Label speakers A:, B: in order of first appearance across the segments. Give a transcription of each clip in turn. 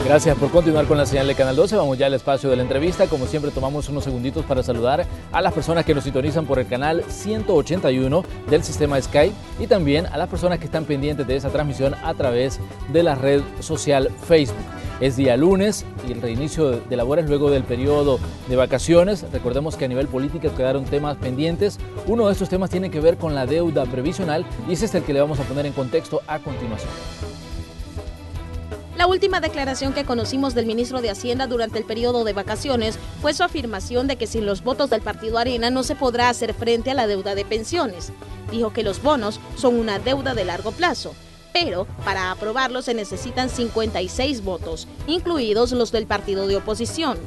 A: Gracias por continuar con la señal de Canal 12. Vamos ya al espacio de la entrevista. Como siempre, tomamos unos segunditos para saludar a las personas que nos sintonizan por el canal 181 del sistema Sky y también a las personas que están pendientes de esa transmisión a través de la red social Facebook. Es día lunes y el reinicio de labores luego del periodo de vacaciones. Recordemos que a nivel político quedaron temas pendientes. Uno de estos temas tiene que ver con la deuda previsional y ese es el que le vamos a poner en contexto a continuación.
B: La última declaración que conocimos del ministro de Hacienda durante el periodo de vacaciones fue su afirmación de que sin los votos del partido Arena no se podrá hacer frente a la deuda de pensiones. Dijo que los bonos son una deuda de largo plazo, pero para aprobarlos se necesitan 56 votos, incluidos los del partido de oposición.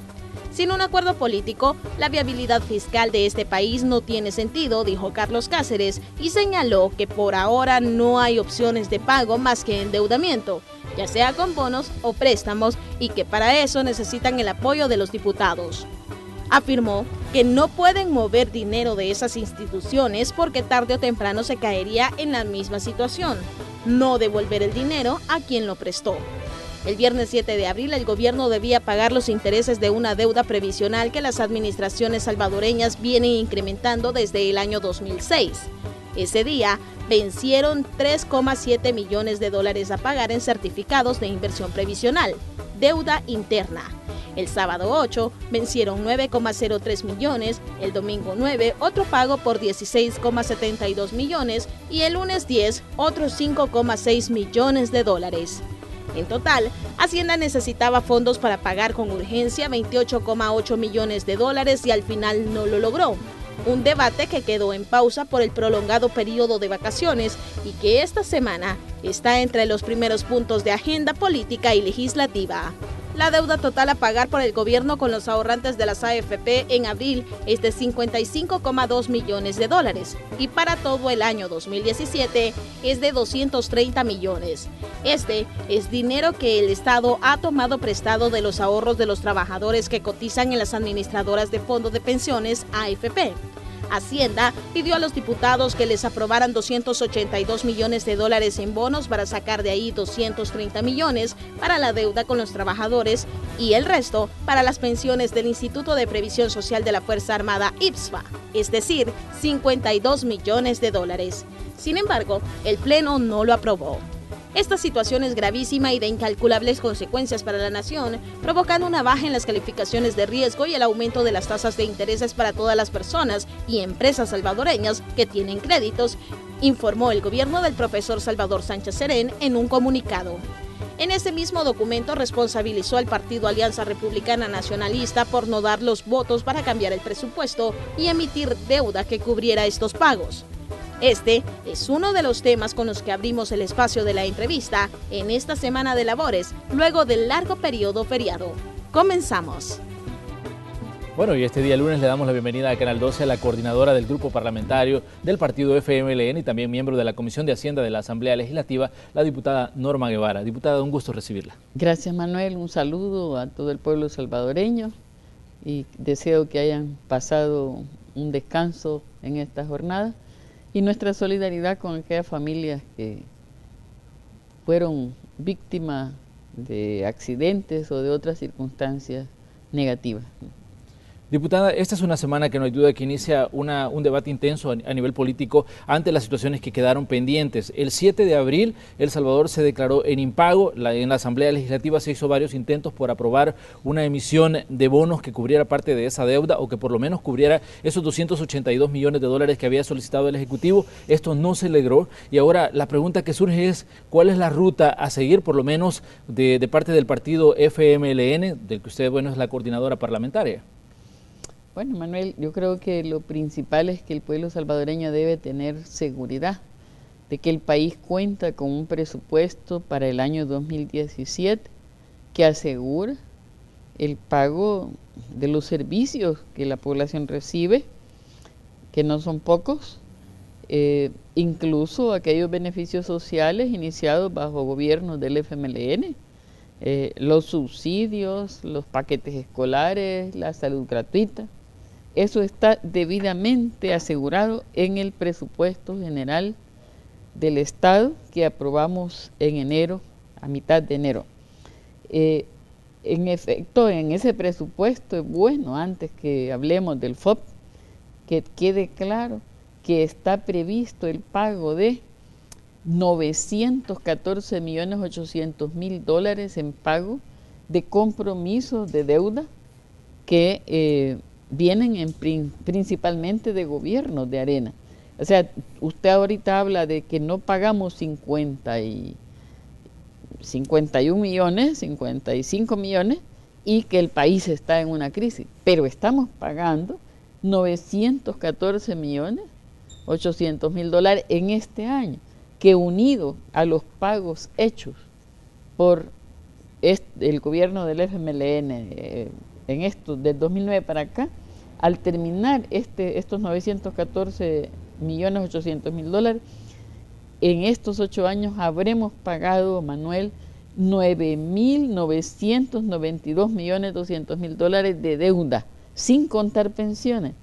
B: Sin un acuerdo político, la viabilidad fiscal de este país no tiene sentido, dijo Carlos Cáceres, y señaló que por ahora no hay opciones de pago más que endeudamiento, ya sea con bonos o préstamos, y que para eso necesitan el apoyo de los diputados. Afirmó que no pueden mover dinero de esas instituciones porque tarde o temprano se caería en la misma situación, no devolver el dinero a quien lo prestó. El viernes 7 de abril, el gobierno debía pagar los intereses de una deuda previsional que las administraciones salvadoreñas vienen incrementando desde el año 2006. Ese día, vencieron 3,7 millones de dólares a pagar en certificados de inversión previsional, deuda interna. El sábado 8, vencieron 9,03 millones, el domingo 9, otro pago por 16,72 millones y el lunes 10, otros 5,6 millones de dólares. En total, Hacienda necesitaba fondos para pagar con urgencia 28,8 millones de dólares y al final no lo logró. Un debate que quedó en pausa por el prolongado periodo de vacaciones y que esta semana está entre los primeros puntos de agenda política y legislativa. La deuda total a pagar por el gobierno con los ahorrantes de las AFP en abril es de 55,2 millones de dólares y para todo el año 2017 es de 230 millones. Este es dinero que el Estado ha tomado prestado de los ahorros de los trabajadores que cotizan en las administradoras de fondos de pensiones AFP. Hacienda pidió a los diputados que les aprobaran 282 millones de dólares en bonos para sacar de ahí 230 millones para la deuda con los trabajadores y el resto para las pensiones del Instituto de Previsión Social de la Fuerza Armada IPSFA, es decir, 52 millones de dólares. Sin embargo, el Pleno no lo aprobó. Esta situación es gravísima y de incalculables consecuencias para la nación, provocando una baja en las calificaciones de riesgo y el aumento de las tasas de intereses para todas las personas y empresas salvadoreñas que tienen créditos, informó el gobierno del profesor Salvador Sánchez Serén en un comunicado. En ese mismo documento responsabilizó al partido Alianza Republicana Nacionalista por no dar los votos para cambiar el presupuesto y emitir deuda que cubriera estos pagos. Este es uno de los temas con los que abrimos el espacio de la entrevista en esta semana de labores, luego del largo periodo feriado. Comenzamos.
A: Bueno, y este día lunes le damos la bienvenida a Canal 12 a la coordinadora del grupo parlamentario del partido FMLN y también miembro de la Comisión de Hacienda de la Asamblea Legislativa, la diputada Norma Guevara. Diputada, un gusto recibirla.
C: Gracias, Manuel. Un saludo a todo el pueblo salvadoreño y deseo que hayan pasado un descanso en esta jornada. Y nuestra solidaridad con aquellas familias que fueron víctimas de accidentes o de otras circunstancias negativas.
A: Diputada, esta es una semana que no hay duda que inicia un debate intenso a nivel político ante las situaciones que quedaron pendientes. El 7 de abril, El Salvador se declaró en impago. En la Asamblea Legislativa se hizo varios intentos por aprobar una emisión de bonos que cubriera parte de esa deuda o que por lo menos cubriera esos 282 millones de dólares que había solicitado el Ejecutivo. Esto no se logró y ahora la pregunta que surge es ¿cuál es la ruta a seguir, por lo menos de parte del partido FMLN, del que usted, bueno, es la coordinadora parlamentaria?
C: Bueno, Manuel, yo creo que lo principal es que el pueblo salvadoreño debe tener seguridad de que el país cuenta con un presupuesto para el año 2017 que asegura el pago de los servicios que la población recibe, que no son pocos, incluso aquellos beneficios sociales iniciados bajo gobiernos del FMLN, los subsidios, los paquetes escolares, la salud gratuita. Eso está debidamente asegurado en el presupuesto general del Estado que aprobamos en enero, a mitad de enero. En efecto, en ese presupuesto es bueno, antes que hablemos del FOP, que quede claro que está previsto el pago de 914.800.000 en pago de compromisos de deuda que vienen principalmente de gobiernos de Arena. O sea, usted ahorita habla de que no pagamos 51 millones, 55 millones, y que el país está en una crisis, pero estamos pagando 914.800.000 en este año, que unido a los pagos hechos por el gobierno del FMLN en esto, del 2009 para acá, al terminar estos 914.800.000, en estos 8 años habremos pagado, Manuel, 9.992.200.000 de deuda, sin contar pensiones.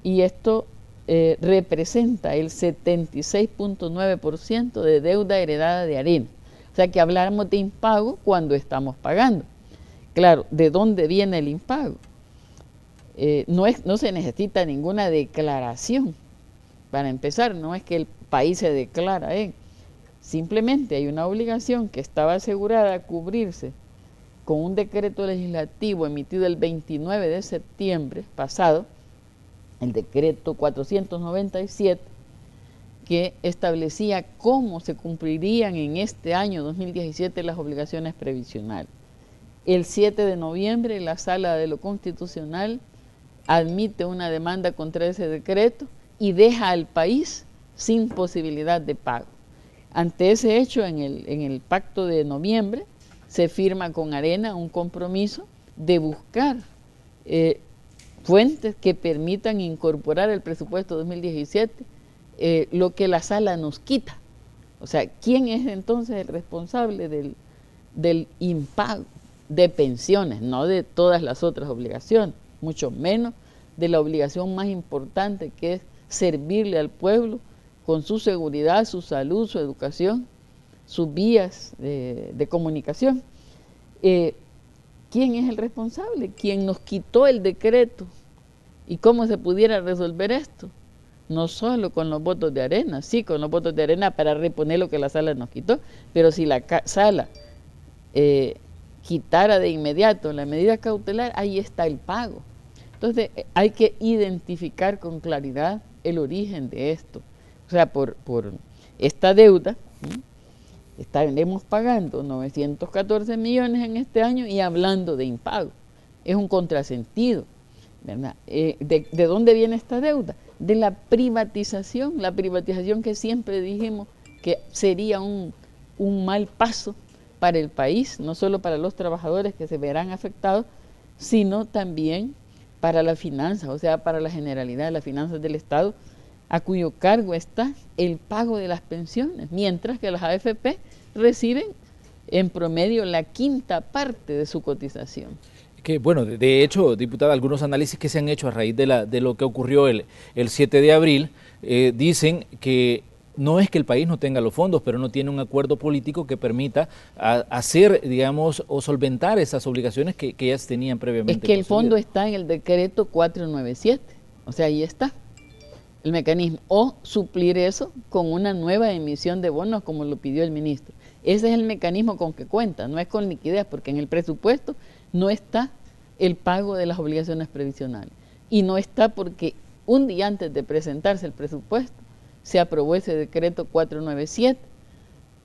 C: Y esto representa el 76.9% de deuda heredada de Arena. O sea que hablamos de impago cuando estamos pagando. Claro, ¿de dónde viene el impago? No se necesita ninguna declaración. Para empezar, no es que el país se declara, simplemente hay una obligación que estaba asegurada a cubrirse con un decreto legislativo emitido el 29 de septiembre pasado, el decreto 497, que establecía cómo se cumplirían en este año 2017 las obligaciones previsionales. El 7 de noviembre la Sala de lo Constitucional admite una demanda contra ese decreto y deja al país sin posibilidad de pago. Ante ese hecho, en el pacto de noviembre, se firma con Arena un compromiso de buscar fuentes que permitan incorporar al presupuesto 2017 lo que la Sala nos quita. O sea, ¿quién es entonces el responsable del impago de pensiones? No de todas las otras obligaciones, mucho menos de la obligación más importante, que es servirle al pueblo con su seguridad, su salud, su educación, sus vías de comunicación. ¿Quién es el responsable? ¿Quién nos quitó el decreto? ¿Y cómo se pudiera resolver esto? No solo con los votos de Arena, sí, con los votos de Arena para reponer lo que la Sala nos quitó, pero si la Sala quitara de inmediato la medida cautelar, ahí está el pago. Entonces hay que identificar con claridad el origen de esto. O sea, por esta deuda, estaremos pagando 914 millones en este año y hablando de impago. Es un contrasentido, ¿verdad? ¿De dónde viene esta deuda? De la privatización que siempre dijimos que sería un mal paso para el país, no solo para los trabajadores que se verán afectados, sino también para la finanza, o sea, para la generalidad de las finanzas del Estado, a cuyo cargo está el pago de las pensiones, mientras que las AFP reciben en promedio la quinta parte de su cotización.
A: Que bueno, de hecho, diputada, algunos análisis que se han hecho a raíz de lo que ocurrió el 7 de abril, dicen que no es que el país no tenga los fondos, pero no tiene un acuerdo político que permita hacer, digamos, o solventar esas obligaciones que ya se tenían previamente.
C: Es que el fondo está en el decreto 497, o sea, ahí está el mecanismo, o suplir eso con una nueva emisión de bonos como lo pidió el ministro. Ese es el mecanismo con que cuenta, no es con liquidez, porque en el presupuesto no está el pago de las obligaciones previsionales, y no está porque un día antes de presentarse el presupuesto se aprobó ese decreto 497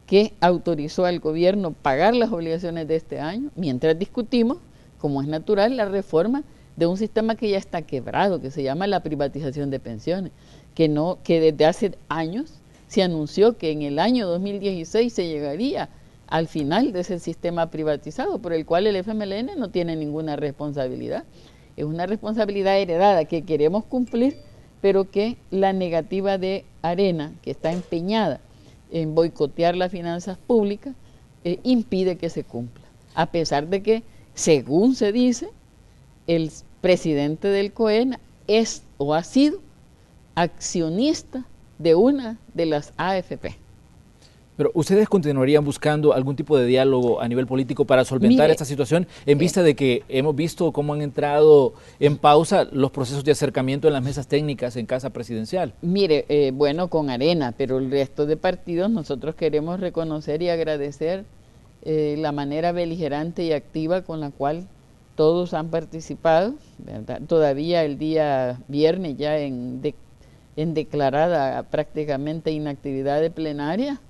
C: que autorizó al gobierno pagar las obligaciones de este año, mientras discutimos, como es natural, la reforma de un sistema que ya está quebrado, que se llama la privatización de pensiones, que desde hace años se anunció que en el año 2016 se llegaría al final de ese sistema privatizado, por el cual el FMLN no tiene ninguna responsabilidad. Es una responsabilidad heredada que queremos cumplir, pero que la negativa de Arena, que está empeñada en boicotear las finanzas públicas, impide que se cumpla. A pesar de que, según se dice, el presidente del COENA es o ha sido accionista de una de las AFP.
A: Pero ¿ustedes continuarían buscando algún tipo de diálogo a nivel político para solventar esta situación en vista de que hemos visto cómo han entrado en pausa los procesos de acercamiento en las mesas técnicas en Casa Presidencial?
C: Mire, bueno, con Arena, pero el resto de partidos nosotros queremos reconocer y agradecer la manera beligerante y activa con la cual todos han participado, ¿verdad? Todavía el día viernes ya en declarada prácticamente inactividad de plenaria.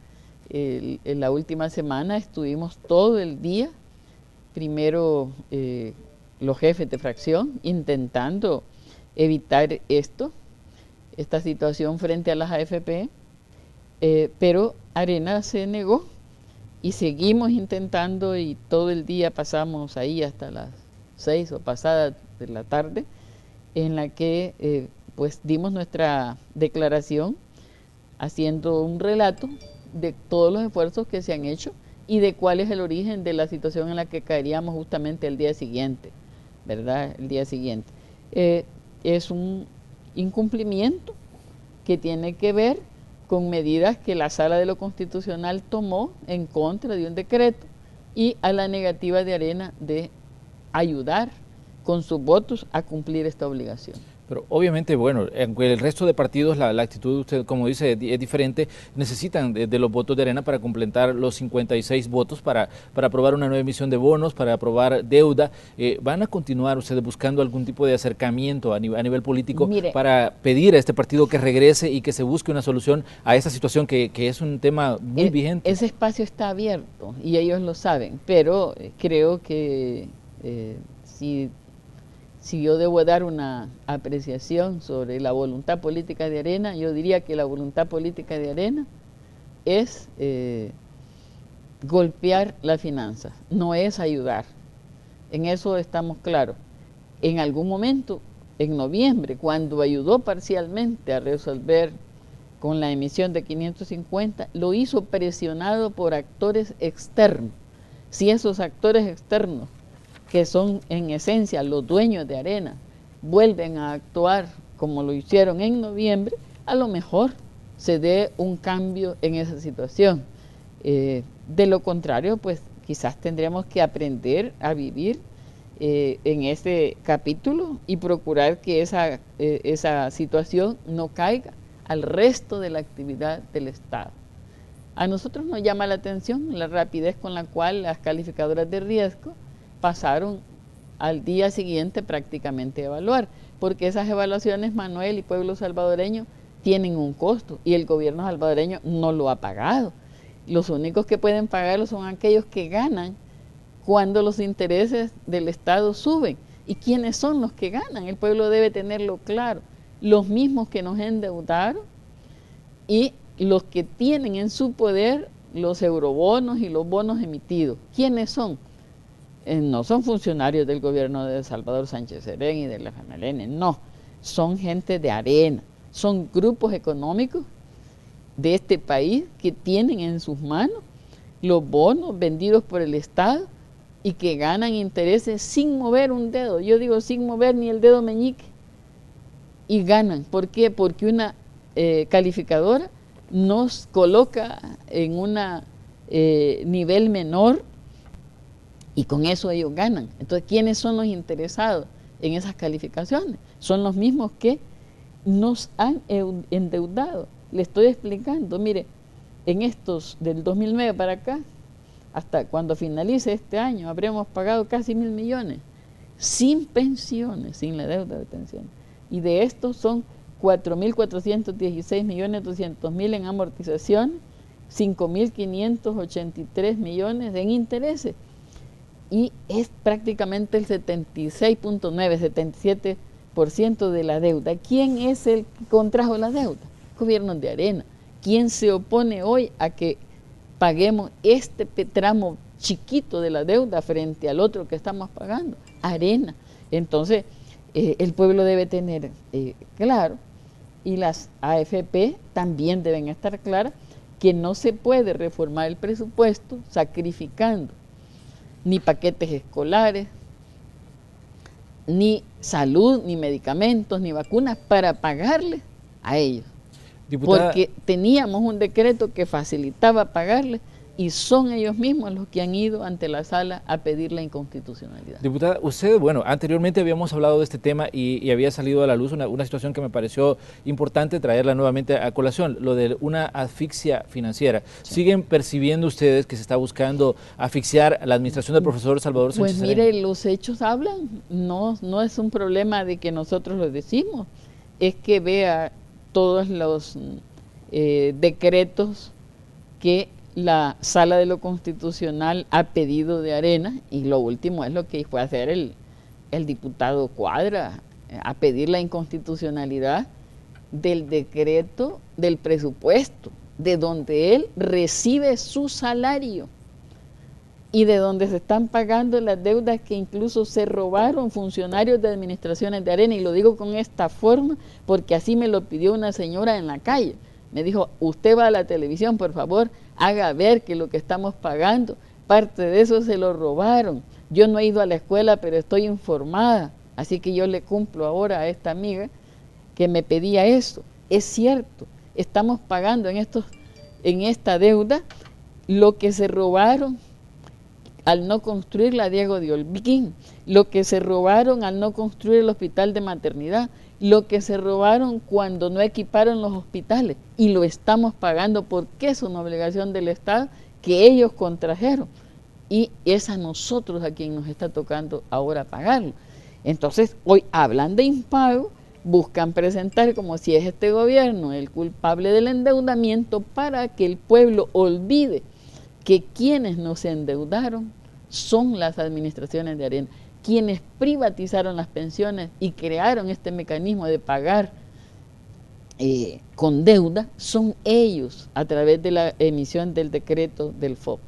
C: En la última semana estuvimos todo el día, primero los jefes de fracción, intentando evitar esta situación frente a las AFP, pero Arena se negó y seguimos intentando y todo el día pasamos ahí hasta las 6 o pasadas de la tarde, en la que pues dimos nuestra declaración haciendo un relato de todos los esfuerzos que se han hecho y de cuál es el origen de la situación en la que caeríamos justamente el día siguiente, ¿verdad? El día siguiente. Es un incumplimiento que tiene que ver con medidas que la Sala de lo Constitucional tomó en contra de un decreto y a la negativa de Arena de ayudar con sus votos a cumplir esta obligación.
A: Pero obviamente, bueno, aunque el resto de partidos, la actitud, usted como dice, es diferente, necesitan de los votos de Arena para completar los 56 votos para aprobar una nueva emisión de bonos, para aprobar deuda. ¿Van a continuar ustedes buscando algún tipo de acercamiento a nivel político para pedir a este partido que regrese y que se busque una solución a esta situación que es un tema muy vigente?
C: Ese espacio está abierto y ellos lo saben, pero creo que si yo debo dar una apreciación sobre la voluntad política de Arena, yo diría que la voluntad política de Arena es golpear las finanzas, no es ayudar. En eso estamos claros. En algún momento, en noviembre, cuando ayudó parcialmente a resolver con la emisión de 550, lo hizo presionado por actores externos. Si esos actores externos, que son en esencia los dueños de Arena, vuelven a actuar como lo hicieron en noviembre, a lo mejor se dé un cambio en esa situación. De lo contrario, pues quizás tendremos que aprender a vivir en ese capítulo y procurar que esa situación no caiga al resto de la actividad del Estado. A nosotros nos llama la atención la rapidez con la cual las calificadoras de riesgo pasaron al día siguiente prácticamente a evaluar, porque esas evaluaciones, Manuel y pueblo salvadoreño, tienen un costo y el gobierno salvadoreño no lo ha pagado. Los únicos que pueden pagarlo son aquellos que ganan cuando los intereses del Estado suben. ¿Y quiénes son los que ganan? El pueblo debe tenerlo claro. Los mismos que nos endeudaron y los que tienen en su poder los eurobonos y los bonos emitidos. ¿Quiénes son? No son funcionarios del gobierno de Salvador Sánchez Serén y de la FMLN, no, son gente de Arena, son grupos económicos de este país que tienen en sus manos los bonos vendidos por el Estado y que ganan intereses sin mover un dedo, yo digo sin mover ni el dedo meñique, y ganan. ¿Por qué? Porque una calificadora nos coloca en un nivel menor y con eso ellos ganan. Entonces, ¿quiénes son los interesados en esas calificaciones? Son los mismos que nos han endeudado. Le estoy explicando, mire, en estos del 2009 para acá, hasta cuando finalice este año, habremos pagado casi 1.000 millones, sin pensiones, sin la deuda de pensiones. Y de estos son 4.416.200.000 en amortización, 5.583 millones en intereses. Y es prácticamente el 76.9, 77% de la deuda. ¿Quién es el que contrajo la deuda? Gobierno de Arena. ¿Quién se opone hoy a que paguemos este tramo chiquito de la deuda frente al otro que estamos pagando? Arena. Entonces, el pueblo debe tener claro, y las AFP también deben estar claras, que no se puede reformar el presupuesto sacrificando ni paquetes escolares, ni salud, ni medicamentos, ni vacunas para pagarles a ellos.
A: Diputada,
C: porque teníamos un decreto que facilitaba pagarle y son ellos mismos los que han ido ante la sala a pedir la inconstitucionalidad.
A: diputada, usted, bueno, anteriormente habíamos hablado de este tema y había salido a la luz una situación que me pareció importante traerla nuevamente a colación, lo de una asfixia financiera.
C: Sí.
A: ¿Siguen percibiendo ustedes que se está buscando asfixiar a la administración del profesor Salvador Sánchez
C: Pues
A: Serén?
C: mire, los hechos hablan, no es un problema de que nosotros lo decimos, es que vea todos los decretos que la Sala de lo Constitucional ha pedido de Arena, y lo último es lo que fue hacer el diputado Cuadra, a pedir la inconstitucionalidad del decreto del presupuesto, de donde él recibe su salario y de donde se están pagando las deudas que incluso se robaron funcionarios de administraciones de Arena, y lo digo con esta forma porque así me lo pidió una señora en la calle. Me dijo, usted va a la televisión, por favor, haga ver que lo que estamos pagando, parte de eso se lo robaron. Yo no he ido a la escuela, pero estoy informada, así que yo le cumplo ahora a esta amiga que me pedía eso. Es cierto, estamos pagando en esta deuda lo que se robaron al no construir la Diego de Holguín, lo que se robaron al no construir el hospital de maternidad, lo que se robaron cuando no equiparon los hospitales, y lo estamos pagando porque es una obligación del Estado que ellos contrajeron, y es a nosotros a quien nos está tocando ahora pagarlo. Entonces hoy hablan de impago, buscan presentar como si es este gobierno el culpable del endeudamiento para que el pueblo olvide que quienes nos endeudaron son las administraciones de Arena, quienes privatizaron las pensiones y crearon este mecanismo de pagar con deuda, son ellos a través de la emisión del decreto del FOP.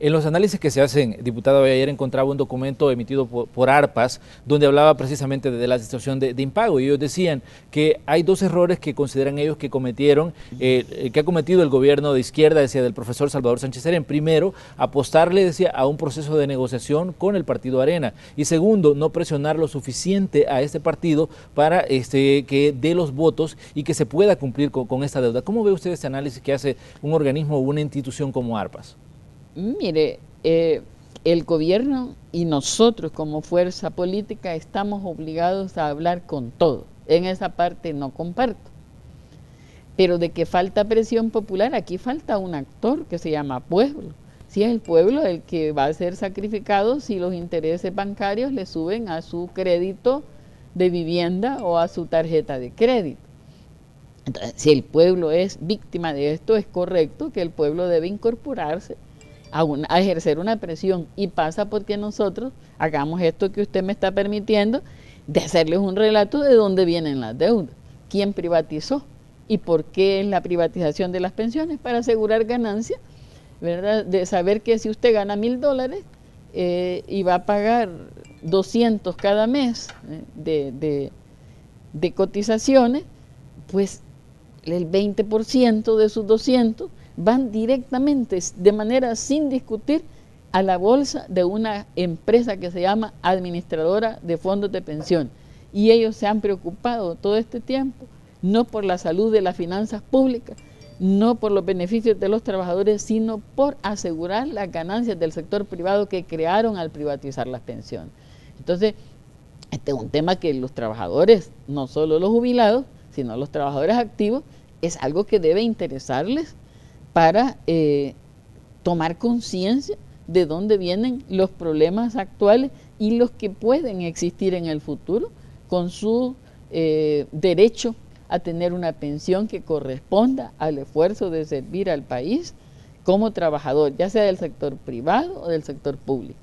A: En los análisis que se hacen, diputado, ayer encontraba un documento emitido por ARPAS donde hablaba precisamente de la situación de impago, y ellos decían que hay dos errores que consideran ellos que cometieron, que ha cometido el gobierno de izquierda, decía, del profesor Salvador Sánchez Serén. Primero, apostarle, decía, a un proceso de negociación con el partido Arena, y segundo, no presionar lo suficiente a este partido para que dé los votos y que se pueda cumplir con esta deuda. ¿Cómo ve usted este análisis que hace un organismo o una institución como ARPAS?
C: Mire, el gobierno y nosotros como fuerza política estamos obligados a hablar con todo. En esa parte no comparto. Pero de que falta presión popular, aquí falta un actor que se llama pueblo. Si es el pueblo el que va a ser sacrificado si los intereses bancarios le suben a su crédito de vivienda o a su tarjeta de crédito. Entonces, si el pueblo es víctima de esto, es correcto que el pueblo debe incorporarse a ejercer una presión, y pasa porque nosotros hagamos esto que usted me está permitiendo, de hacerles un relato de dónde vienen las deudas, quién privatizó y por qué es la privatización de las pensiones, para asegurar ganancias, ¿verdad? De saber que si usted gana $1,000 y va a pagar 200 cada mes de cotizaciones, pues el 20% de sus 200 van directamente, de manera sin discutir, a la bolsa de una empresa que se llama Administradora de Fondos de Pensión. Y ellos se han preocupado todo este tiempo, no por la salud de las finanzas públicas, no por los beneficios de los trabajadores, sino por asegurar las ganancias del sector privado que crearon al privatizar las pensiones. Entonces, este es un tema que los trabajadores, no solo los jubilados, sino los trabajadores activos, es algo que debe interesarles para tomar conciencia de dónde vienen los problemas actuales y los que pueden existir en el futuro, con su derecho a tener una pensión que corresponda al esfuerzo de servir al país como trabajador, ya sea del sector privado o del sector público.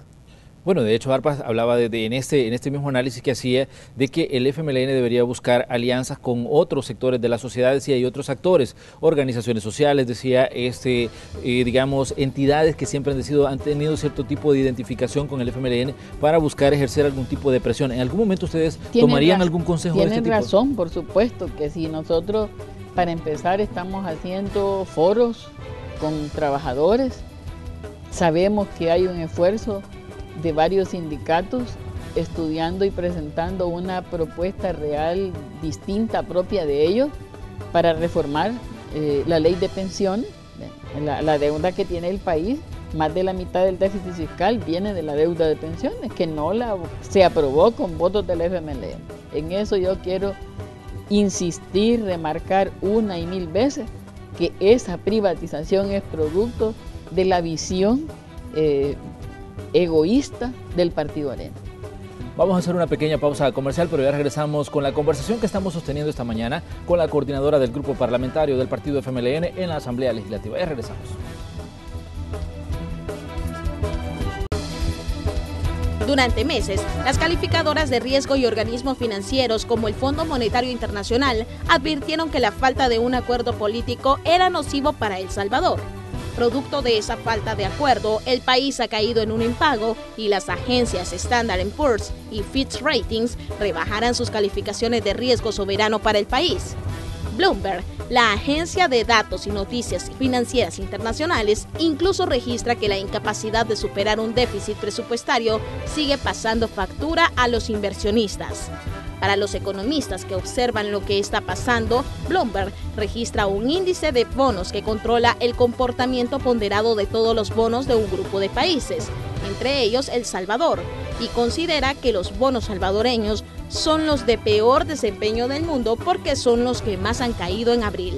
A: Bueno, de hecho, ARPAS hablaba en este mismo análisis que hacía de que el FMLN debería buscar alianzas con otros sectores de la sociedad, decía, y otros actores, organizaciones sociales, decía, digamos, entidades que siempre han tenido cierto tipo de identificación con el FMLN para buscar ejercer algún tipo de presión. ¿En algún momento ustedes tomarían algún consejo de este tipo?
C: Tienen razón, por supuesto, que si nosotros, para empezar, estamos haciendo foros con trabajadores, sabemos que hay un esfuerzo de varios sindicatos estudiando y presentando una propuesta real distinta, propia de ellos, para reformar la ley de pensiones. La deuda que tiene el país, más de la mitad del déficit fiscal viene de la deuda de pensiones, que se aprobó con votos del FMLN. En eso yo quiero insistir, remarcar una y mil veces que esa privatización es producto de la visión egoísta del Partido Arena.
A: Vamos a hacer una pequeña pausa comercial, pero ya regresamos con la conversación que estamos sosteniendo esta mañana con la coordinadora del grupo parlamentario del partido FMLN en la Asamblea Legislativa. Ya regresamos.
B: Durante meses, las calificadoras de riesgo y organismos financieros como el Fondo Monetario Internacional advirtieron que la falta de un acuerdo político era nocivo para El Salvador. Producto de esa falta de acuerdo, el país ha caído en un impago y las agencias Standard & Poor's y Fitch Ratings rebajarán sus calificaciones de riesgo soberano para el país. Bloomberg, la agencia de datos y noticias financieras internacionales, incluso registra que la incapacidad de superar un déficit presupuestario sigue pasando factura a los inversionistas. Para los economistas que observan lo que está pasando, Bloomberg registra un índice de bonos que controla el comportamiento ponderado de todos los bonos de un grupo de países, entre ellos El Salvador, y considera que los bonos salvadoreños son los de peor desempeño del mundo porque son los que más han caído en abril.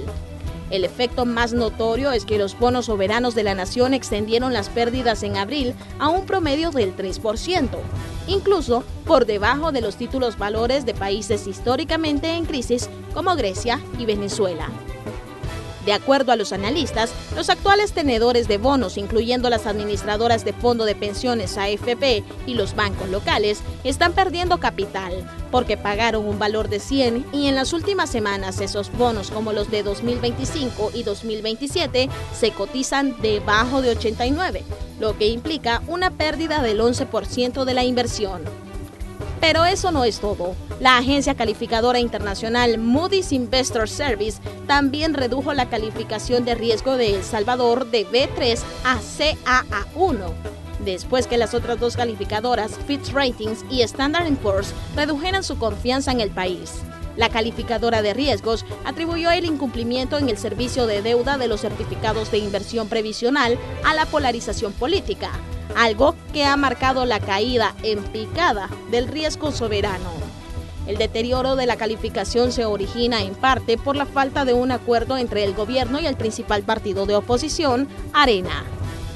B: El efecto más notorio es que los bonos soberanos de la nación extendieron las pérdidas en abril a un promedio del 3%, incluso por debajo de los títulos valores de países históricamente en crisis como Grecia y Venezuela. De acuerdo a los analistas, los actuales tenedores de bonos, incluyendo las administradoras de fondo de pensiones AFP y los bancos locales, están perdiendo capital porque pagaron un valor de 100 y en las últimas semanas esos bonos como los de 2025 y 2027 se cotizan debajo de 89, lo que implica una pérdida del 11% de la inversión. Pero eso no es todo. La agencia calificadora internacional Moody's Investor Service también redujo la calificación de riesgo de El Salvador de B3 a CAA1, después que las otras dos calificadoras, Fitch Ratings y Standard & Poor's, redujeran su confianza en el país. La calificadora de riesgos atribuyó el incumplimiento en el servicio de deuda de los certificados de inversión previsional a la polarización política, algo que ha marcado la caída en picada del riesgo soberano. El deterioro de la calificación se origina en parte por la falta de un acuerdo entre el gobierno y el principal partido de oposición, Arena.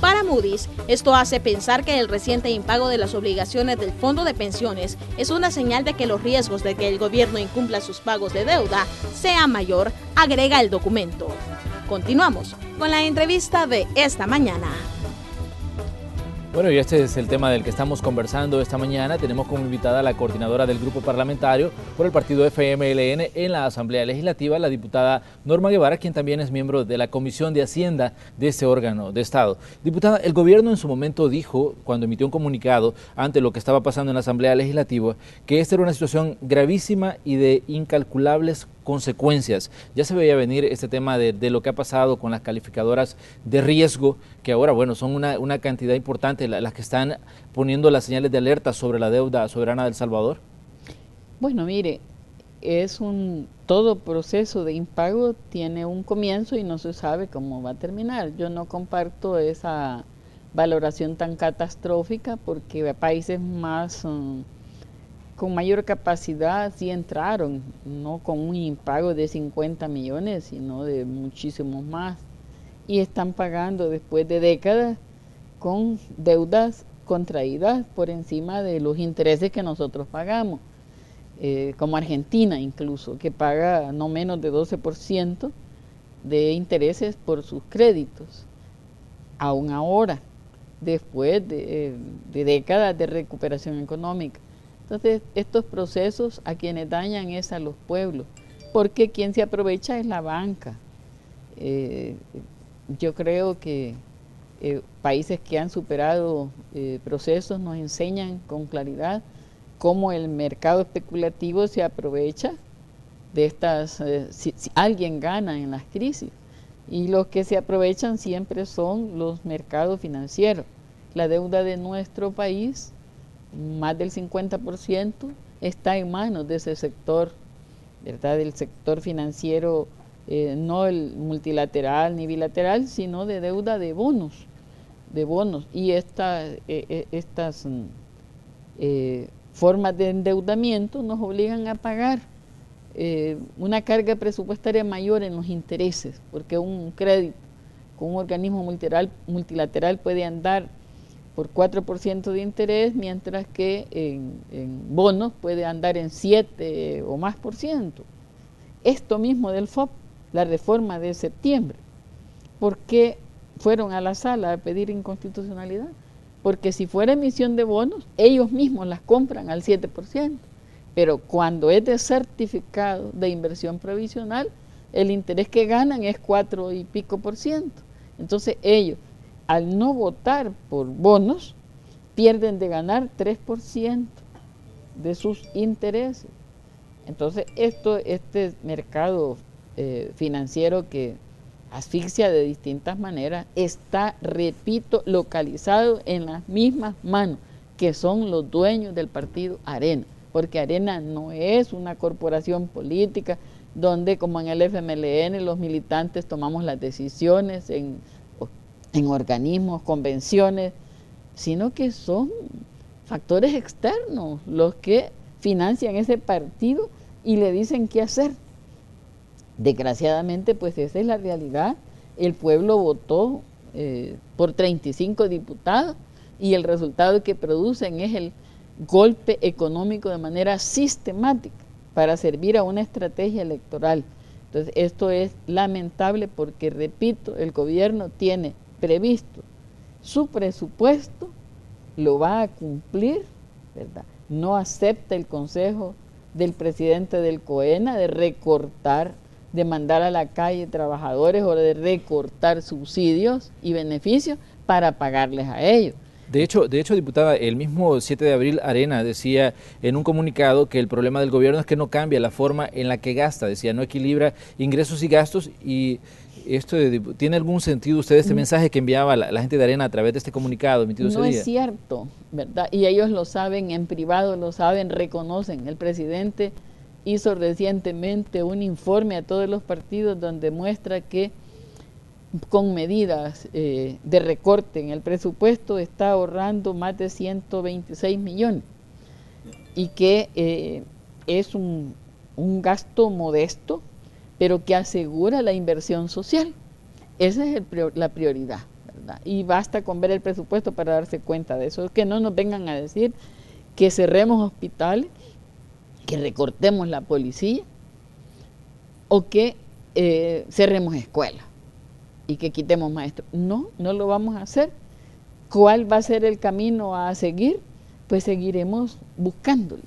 B: Para Moody's, esto hace pensar que el reciente impago de las obligaciones del fondo de pensiones es una señal de que los riesgos de que el gobierno incumpla sus pagos de deuda sea mayor, agrega el documento. Continuamos con la entrevista de esta mañana.
A: Bueno, y este es el tema del que estamos conversando esta mañana. Tenemos como invitada a la coordinadora del grupo parlamentario por el partido FMLN en la Asamblea Legislativa, la diputada Norma Guevara, quien también es miembro de la Comisión de Hacienda de este órgano de Estado. Diputada, el gobierno en su momento dijo, cuando emitió un comunicado ante lo que estaba pasando en la Asamblea Legislativa, que esta era una situación gravísima y de incalculables consecuencias. Ya se veía venir este tema de lo que ha pasado con las calificadoras de riesgo, que ahora, bueno, son una cantidad importante las que están poniendo las señales de alerta sobre la deuda soberana de El Salvador.
C: Bueno, mire, todo proceso de impago tiene un comienzo y no se sabe cómo va a terminar. Yo no comparto esa valoración tan catastrófica porque países con mayor capacidad sí entraron, no con un impago de 50 millones, sino de muchísimos más. Y están pagando después de décadas con deudas contraídas por encima de los intereses que nosotros pagamos, como Argentina incluso, que paga no menos de 12% de intereses por sus créditos, aún ahora, después de décadas de recuperación económica. Entonces, estos procesos a quienes dañan es a los pueblos, porque quien se aprovecha es la banca. Yo creo que países que han superado procesos nos enseñan con claridad cómo el mercado especulativo se aprovecha de estas, si alguien gana en las crisis, y los que se aprovechan siempre son los mercados financieros. La deuda de nuestro país, más del 50%, está en manos de ese sector, ¿verdad? Del sector financiero no el multilateral ni bilateral, sino de deuda de bonos. Y estas formas de endeudamiento nos obligan a pagar una carga presupuestaria mayor en los intereses, porque un crédito con un organismo multilateral puede andar por 4% de interés, mientras que en bonos puede andar en 7 o más por ciento. Esto mismo del FOP, la reforma de septiembre, ¿por qué fueron a la sala a pedir inconstitucionalidad? Porque si fuera emisión de bonos, ellos mismos las compran al 7%, pero cuando es de certificado de inversión provisional, el interés que ganan es 4 y pico por ciento. Entonces ellos, al no votar por bonos, pierden de ganar 3% de sus intereses. Entonces este mercado financiero que asfixia de distintas maneras está, repito, localizado en las mismas manos que son los dueños del partido Arena, porque Arena no es una corporación política donde, como en el FMLN, los militantes tomamos las decisiones en organismos, convenciones, sino que son factores externos los que financian ese partido y le dicen qué hacer. Desgraciadamente, pues esa es la realidad. El pueblo votó por 35 diputados y el resultado que producen es el golpe económico de manera sistemática para servir a una estrategia electoral. Entonces, esto es lamentable porque, repito, el gobierno tiene previsto su presupuesto, lo va a cumplir, ¿verdad? No acepta el consejo del presidente del COENA de recortar, de mandar a la calle trabajadores o de recortar subsidios y beneficios para pagarles a ellos.
A: De hecho, diputada, el mismo 7 de abril Arena decía en un comunicado que el problema del gobierno es que no cambia la forma en la que gasta, decía, no equilibra ingresos y gastos. Y esto ¿tiene algún sentido usted este mensaje que enviaba la gente de Arena a través de este comunicado emitido ese día?
C: No es cierto, ¿verdad? Y ellos lo saben, en privado lo saben, reconocen. El presidente hizo recientemente un informe a todos los partidos donde muestra que con medidas de recorte en el presupuesto está ahorrando más de 126 millones y que es un gasto modesto, pero que asegura la inversión social. Esa es la prioridad, ¿verdad? Y basta con ver el presupuesto para darse cuenta de eso. Que no nos vengan a decir que cerremos hospitales, que recortemos la policía o que cerremos escuelas y que quitemos maestros. No lo vamos a hacer. ¿Cuál va a ser el camino a seguir? Pues seguiremos buscando.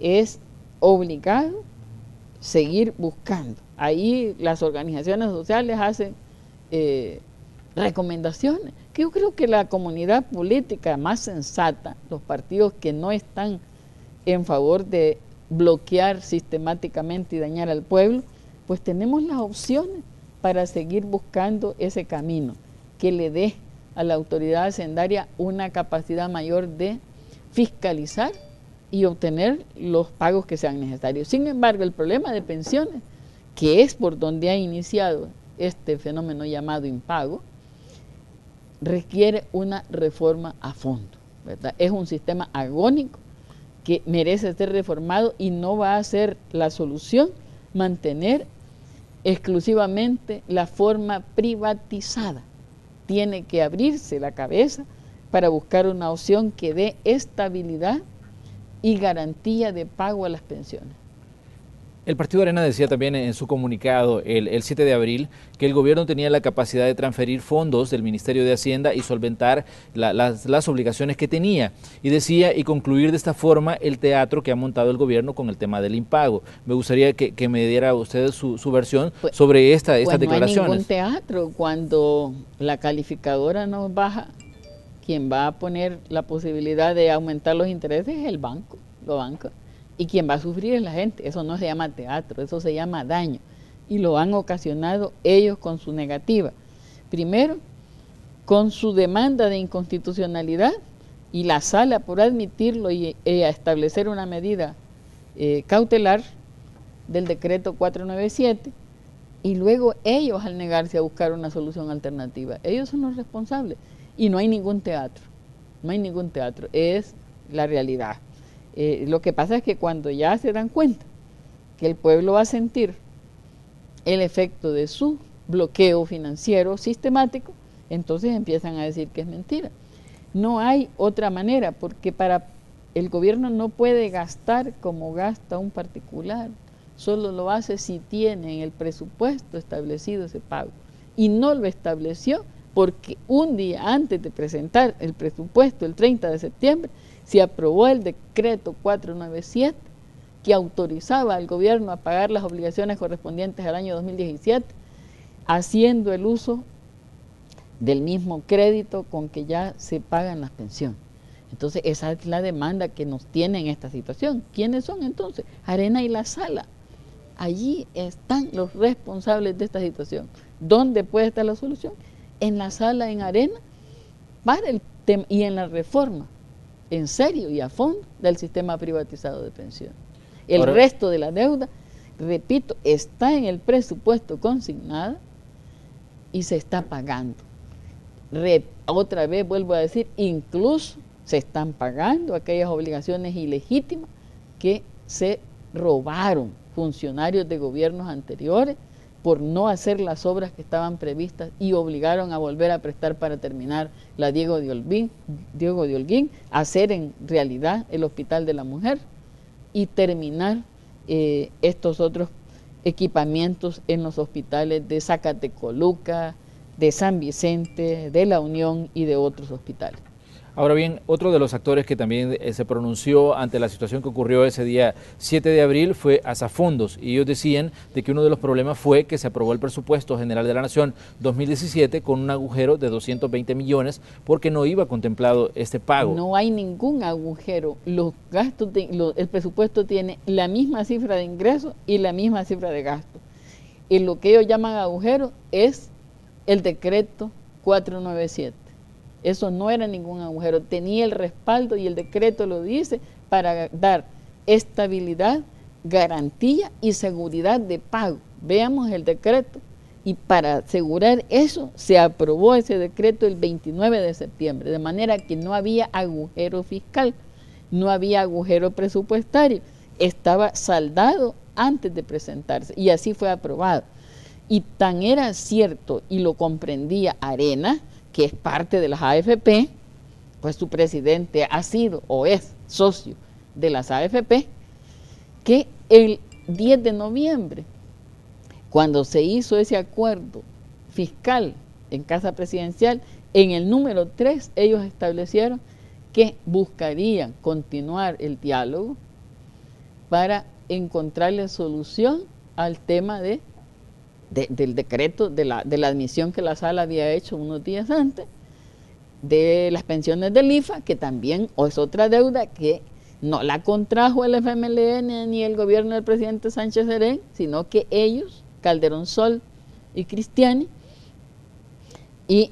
C: Es obligado seguir buscando. Ahí las organizaciones sociales hacen recomendaciones, que yo creo que la comunidad política más sensata, los partidos que no están en favor de bloquear sistemáticamente y dañar al pueblo, pues tenemos las opciones para seguir buscando ese camino que le dé a la autoridad hacendaria una capacidad mayor de fiscalizar y obtener los pagos que sean necesarios. Sin embargo, el problema de pensiones, que es por donde ha iniciado este fenómeno llamado impago, requiere una reforma a fondo, ¿verdad? Es un sistema agónico que merece ser reformado y no va a ser la solución mantener exclusivamente la forma privatizada. Tiene que abrirse la cabeza para buscar una opción que dé estabilidad y garantía de pago a las pensiones.
A: El Partido Arena decía también en su comunicado el 7 de abril que el gobierno tenía la capacidad de transferir fondos del Ministerio de Hacienda y solventar las obligaciones que tenía. Y decía, y concluir de esta forma el teatro que ha montado el gobierno con el tema del impago. Me gustaría que me diera usted su versión sobre estas declaraciones. No hay
C: ningún teatro. Cuando la calificadora nos baja, quien va a poner la posibilidad de aumentar los intereses es el banco, los bancos. Y quien va a sufrir es la gente. Eso no se llama teatro, eso se llama daño. Y lo han ocasionado ellos con su negativa. Primero, con su demanda de inconstitucionalidad y la sala por admitirlo y establecer una medida cautelar, del decreto 497 y luego ellos al negarse a buscar una solución alternativa. Ellos son los responsables y no hay ningún teatro, no hay ningún teatro, es la realidad. Lo que pasa es que cuando ya se dan cuenta que el pueblo va a sentir el efecto de su bloqueo financiero sistemático, entonces empiezan a decir que es mentira. No hay otra manera, porque el gobierno no puede gastar como gasta un particular, solo lo hace si tiene en el presupuesto establecido ese pago. Y no lo estableció porque un día antes de presentar el presupuesto, el 30 de septiembre, se aprobó el decreto 497 que autorizaba al gobierno a pagar las obligaciones correspondientes al año 2017, haciendo el uso del mismo crédito con que ya se pagan las pensiones. Entonces esa es la demanda que nos tiene en esta situación. ¿Quiénes son entonces? Arena y La Sala. Allí están los responsables de esta situación. ¿Dónde puede estar la solución? En La Sala, en Arena, para el tema y en la reforma, en serio y a fondo, del sistema privatizado de pensiones. El resto de la deuda, repito, está en el presupuesto consignada y se está pagando. Otra vez vuelvo a decir, incluso se están pagando aquellas obligaciones ilegítimas que se robaron funcionarios de gobiernos anteriores por no hacer las obras que estaban previstas y obligaron a volver a prestar para terminar la Diego de Holguín, hacer en realidad el Hospital de la Mujer y terminar estos otros equipamientos en los hospitales de Zacatecoluca, de San Vicente, de La Unión y de otros hospitales.
A: Ahora bien, otro de los actores que también se pronunció ante la situación que ocurrió ese día 7 de abril fue Asafondos, y ellos decían de que uno de los problemas fue que se aprobó el presupuesto general de la Nación 2017 con un agujero de 220 millones porque no iba contemplado este pago.
C: No hay ningún agujero, los gastos el presupuesto tiene la misma cifra de ingresos y la misma cifra de gastos. Y lo que ellos llaman agujero es el decreto 497. Eso no era ningún agujero, tenía el respaldo y el decreto lo dice para dar estabilidad, garantía y seguridad de pago. Veamos el decreto y para asegurar eso se aprobó ese decreto el 29 de septiembre, de manera que no había agujero fiscal, no había agujero presupuestario, estaba saldado antes de presentarse y así fue aprobado. Y tan era cierto y lo comprendía Arena, que es parte de las AFP, pues su presidente ha sido o es socio de las AFP, que el 10 de noviembre, cuando se hizo ese acuerdo fiscal en Casa Presidencial, en el número 3 ellos establecieron que buscarían continuar el diálogo para encontrarle solución al tema del decreto, de la admisión que la Sala había hecho unos días antes, de las pensiones del IFA, que también es otra deuda que no la contrajo el FMLN ni el gobierno del presidente Sánchez Serén, sino que ellos, Calderón Sol y Cristiani, y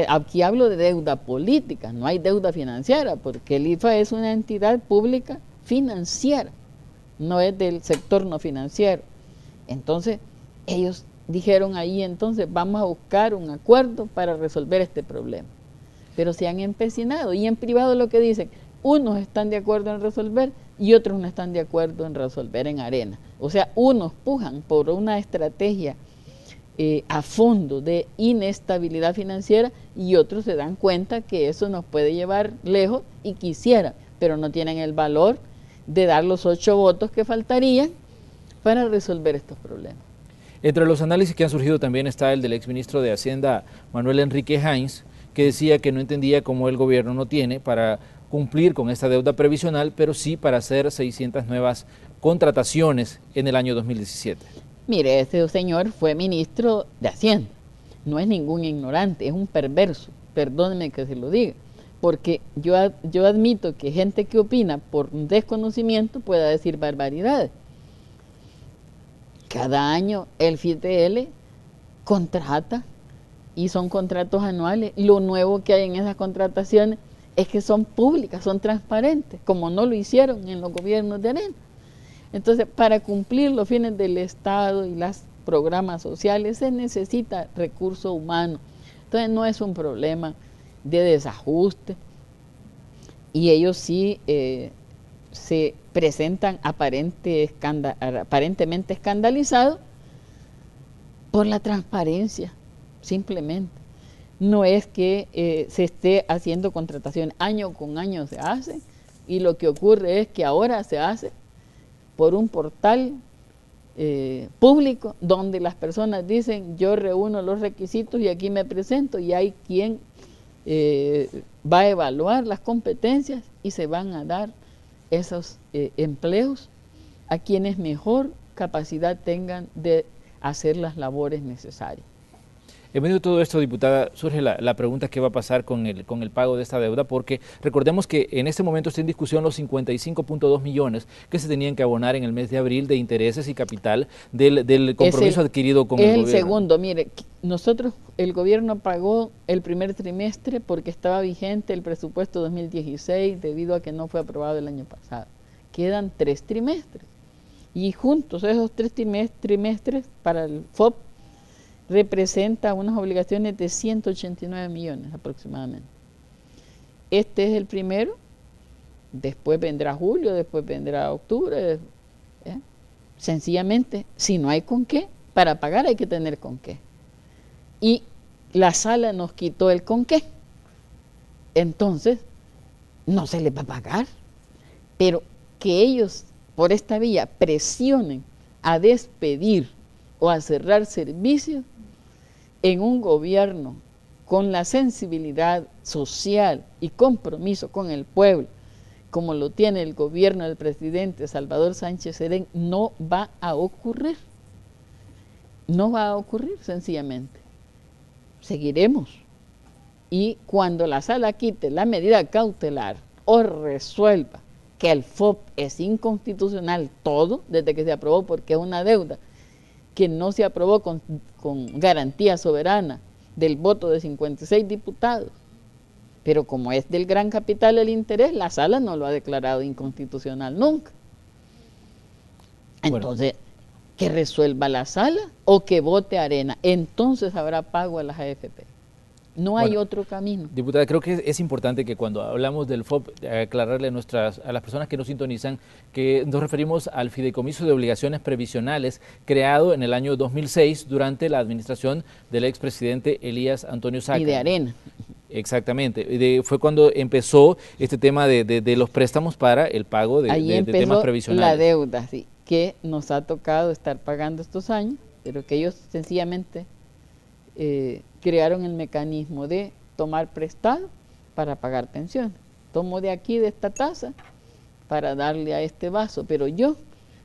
C: aquí hablo de deuda política, no hay deuda financiera, porque el IFA es una entidad pública financiera, no es del sector no financiero. Entonces, ellos dijeron ahí, entonces vamos a buscar un acuerdo para resolver este problema. Pero se han empecinado y en privado lo que dicen, unos están de acuerdo en resolver y otros no están de acuerdo en resolver en Arena. O sea, unos pujan por una estrategia a fondo de inestabilidad financiera y otros se dan cuenta que eso nos puede llevar lejos y quisiera, pero no tienen el valor de dar los 8 votos que faltarían para resolver estos problemas.
A: Entre los análisis que han surgido también está el del exministro de Hacienda, Manuel Enrique Heinz, que decía que no entendía cómo el gobierno no tiene para cumplir con esta deuda previsional, pero sí para hacer 600 nuevas contrataciones en el año 2017.
C: Mire, ese señor fue ministro de Hacienda, no es ningún ignorante, es un perverso, perdónenme que se lo diga, porque yo admito que gente que opina por desconocimiento pueda decir barbaridades. Cada año el FITL contrata y son contratos anuales. Lo nuevo que hay en esas contrataciones es que son públicas, son transparentes, como no lo hicieron en los gobiernos de Arena. Entonces, para cumplir los fines del Estado y los programas sociales se necesita recurso humano. Entonces, no es un problema de desajuste. Y ellos sí se presentan aparentemente escandalizados por la transparencia, simplemente. No es que se esté haciendo contratación, año con año se hace, y lo que ocurre es que ahora se hace por un portal público donde las personas dicen yo reúno los requisitos y aquí me presento, y hay quien va a evaluar las competencias y se van a dar esos empleos a quienes mejor capacidad tengan de hacer las labores necesarias.
A: En medio de todo esto, diputada, surge la pregunta qué va a pasar con el pago de esta deuda, porque recordemos que en este momento está en discusión los 55.2 millones que se tenían que abonar en el mes de abril de intereses y capital del compromiso adquirido con el gobierno.
C: Es el segundo, mire, nosotros, el gobierno pagó el primer trimestre porque estaba vigente el presupuesto 2016 debido a que no fue aprobado el año pasado. Quedan 3 trimestres y juntos esos 3 trimestres para el FOP representa unas obligaciones de 189 millones aproximadamente. Este es el primero, después vendrá julio, después vendrá octubre. Sencillamente, si no hay con qué, para pagar hay que tener con qué. Y la sala nos quitó el con qué. Entonces, no se les va a pagar. Pero que ellos, por esta vía, presionen a despedir o a cerrar servicios en un gobierno con la sensibilidad social y compromiso con el pueblo, como lo tiene el gobierno del presidente Salvador Sánchez Serén, no va a ocurrir. No va a ocurrir, sencillamente. Seguiremos. Y cuando la sala quite la medida cautelar o resuelva que el FOP es inconstitucional todo, desde que se aprobó, porque es una deuda que no se aprobó con garantía soberana del voto de 56 diputados, pero como es del gran capital el interés, la sala no lo ha declarado inconstitucional nunca. Entonces, que resuelva la sala o que vote Arena, entonces habrá pago a las AFP. No hay otro camino.
A: Diputada, creo que es importante que cuando hablamos del FOP, aclararle a las personas que nos sintonizan que nos referimos al Fideicomiso de Obligaciones Previsionales creado en el año 2006 durante la administración del expresidente Elías Antonio Zácara.
C: Y de Arena.
A: Exactamente. Fue cuando empezó este tema de los préstamos para el pago de temas previsionales.
C: La deuda, sí, que nos ha tocado estar pagando estos años, pero que ellos sencillamente crearon el mecanismo de tomar prestado para pagar pensiones. Tomo de aquí, de esta tasa, para darle a este vaso, pero yo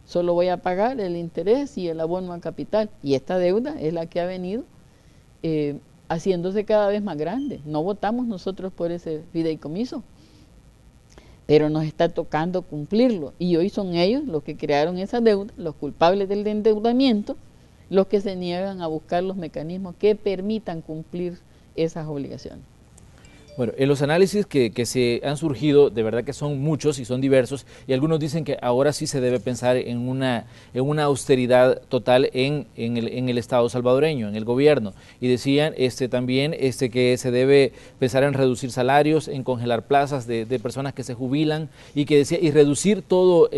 C: solo voy a pagar el interés y el abono a capital. Y esta deuda es la que ha venido haciéndose cada vez más grande. No votamos nosotros por ese fideicomiso, pero nos está tocando cumplirlo. Y hoy son ellos los que crearon esa deuda, los culpables del endeudamiento, los que se niegan a buscar los mecanismos que permitan cumplir esas obligaciones.
A: Bueno, en los análisis que se han surgido, de verdad que son muchos y son diversos, y algunos dicen que ahora sí se debe pensar en una austeridad total en el Estado salvadoreño, en el gobierno. Y decían también que se debe pensar en reducir salarios, en congelar plazas de personas que se jubilan, y reducir todo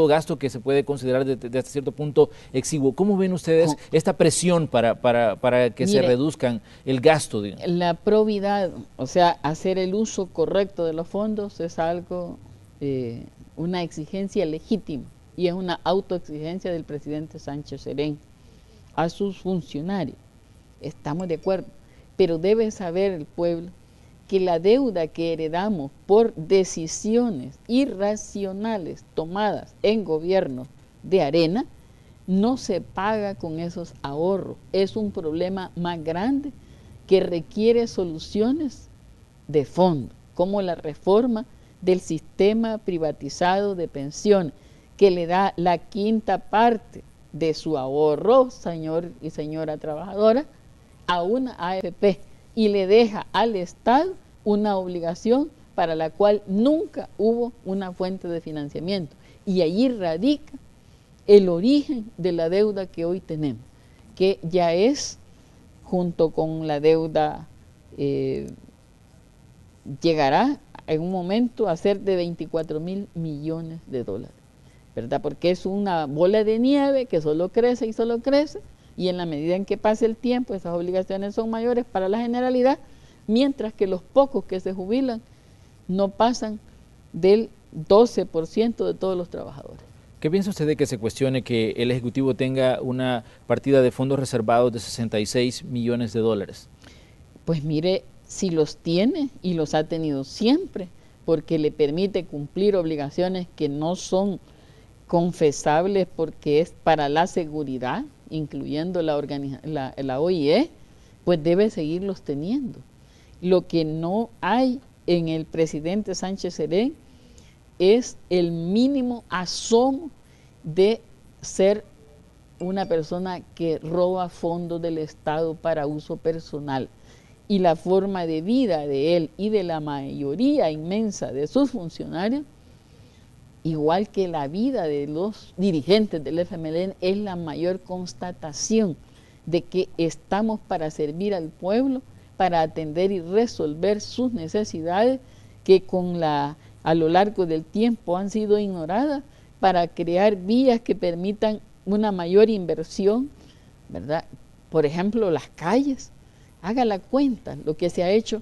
A: gasto que se puede considerar desde hasta cierto punto exiguo. ¿Cómo ven ustedes esta presión para que se reduzcan el gasto? Digamos?
C: La probidad, o sea, hacer el uso correcto de los fondos es algo, una exigencia legítima, y es una autoexigencia del presidente Sánchez Serén a sus funcionarios. Estamos de acuerdo, pero debe saber el pueblo que la deuda que heredamos por decisiones irracionales tomadas en gobierno de Arena no se paga con esos ahorros. Es un problema más grande que requiere soluciones de fondo, como la reforma del sistema privatizado de pensiones, que le da la quinta parte de su ahorro, señor y señora trabajadora, a una AFP, y le deja al Estado una obligación para la cual nunca hubo una fuente de financiamiento. Y allí radica el origen de la deuda que hoy tenemos, que ya es, junto con la deuda, llegará en un momento a ser de 24.000 millones de dólares, ¿verdad? Porque es una bola de nieve que solo crece y solo crece, y en la medida en que pase el tiempo, esas obligaciones son mayores para la generalidad, mientras que los pocos que se jubilan no pasan del 12% de todos los trabajadores.
A: ¿Qué piensa usted de que se cuestione que el Ejecutivo tenga una partida de fondos reservados de 66 millones de dólares?
C: Pues mire, si los tiene y los ha tenido siempre, porque le permite cumplir obligaciones que no son confesables porque es para la seguridad, incluyendo la OIE, pues debe seguirlos teniendo. Lo que no hay en el presidente Sánchez Serén es el mínimo asomo de ser una persona que roba fondos del Estado para uso personal. Y la forma de vida de él y de la mayoría inmensa de sus funcionarios, igual que la vida de los dirigentes del FMLN, es la mayor constatación de que estamos para servir al pueblo, para atender y resolver sus necesidades que a lo largo del tiempo han sido ignoradas, para crear vías que permitan una mayor inversión, ¿verdad? Por ejemplo, las calles. Haga la cuenta lo que se ha hecho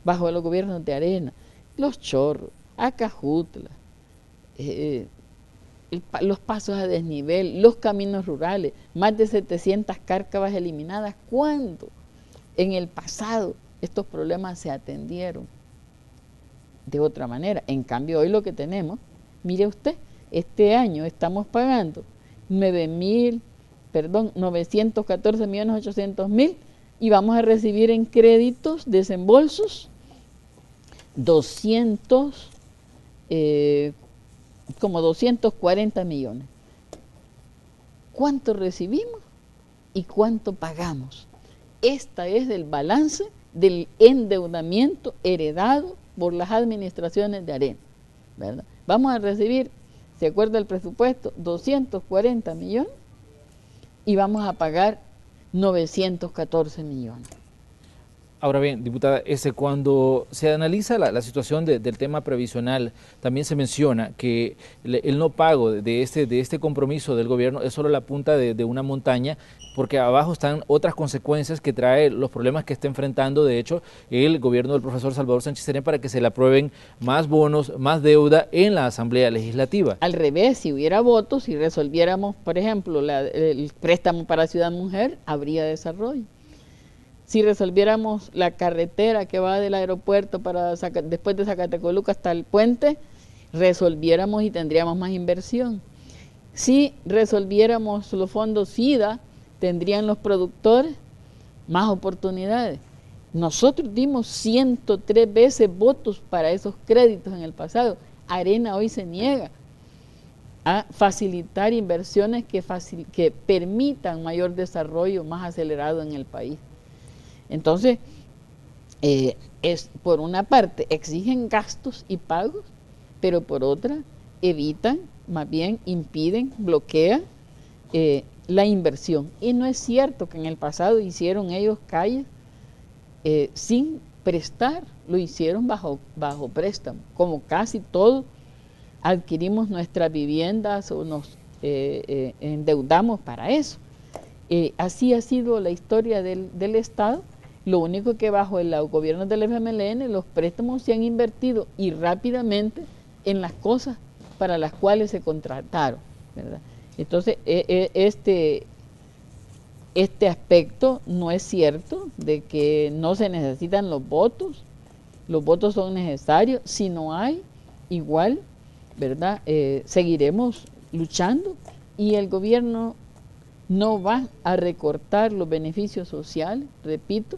C: bajo los gobiernos de Arena, Los Chorros, Acajutla, los pasos a desnivel, los caminos rurales, más de 700 cárcavas eliminadas. ¿Cuándo en el pasado estos problemas se atendieron de otra manera? En cambio, hoy lo que tenemos, mire usted, este año estamos pagando 914.800.000 y vamos a recibir en créditos, desembolsos, 240 millones. ¿Cuánto recibimos y cuánto pagamos? Este es el balance del endeudamiento heredado por las administraciones de Arena, ¿verdad? Vamos a recibir, ¿se acuerda el presupuesto? 240 millones y vamos a pagar 914 millones.
A: Ahora bien, diputada, cuando se analiza la situación del tema previsional, también se menciona que el no pago de este compromiso del gobierno es solo la punta de una montaña, porque abajo están otras consecuencias que trae los problemas que está enfrentando, de hecho, el gobierno del profesor Salvador Sánchez Serén para que se le aprueben más bonos, más deuda en la Asamblea Legislativa.
C: Al revés, si hubiera votos, si resolviéramos, por ejemplo, el préstamo para Ciudad Mujer, habría desarrollo. Si resolviéramos la carretera que va del aeropuerto después de Zacatecoluca hasta el puente, resolviéramos y tendríamos más inversión. Si resolviéramos los fondos SIDA, tendrían los productores más oportunidades. Nosotros dimos 103 veces votos para esos créditos en el pasado. Arena hoy se niega a facilitar inversiones que permitan mayor desarrollo más acelerado en el país. Entonces, por una parte exigen gastos y pagos, pero por otra evitan, más bien impiden, bloquean la inversión. Y no es cierto que en el pasado hicieron ellos calles sin prestar, lo hicieron bajo préstamo, como casi todos adquirimos nuestras viviendas o nos endeudamos para eso. Así ha sido la historia del Estado. Lo único que bajo el gobierno del FMLN los préstamos se han invertido y rápidamente en las cosas para las cuales se contrataron, ¿verdad? Entonces, este aspecto no es cierto de que no se necesitan los votos son necesarios. Si no hay, igual, ¿verdad? Seguiremos luchando y el gobierno no va a recortar los beneficios sociales, repito,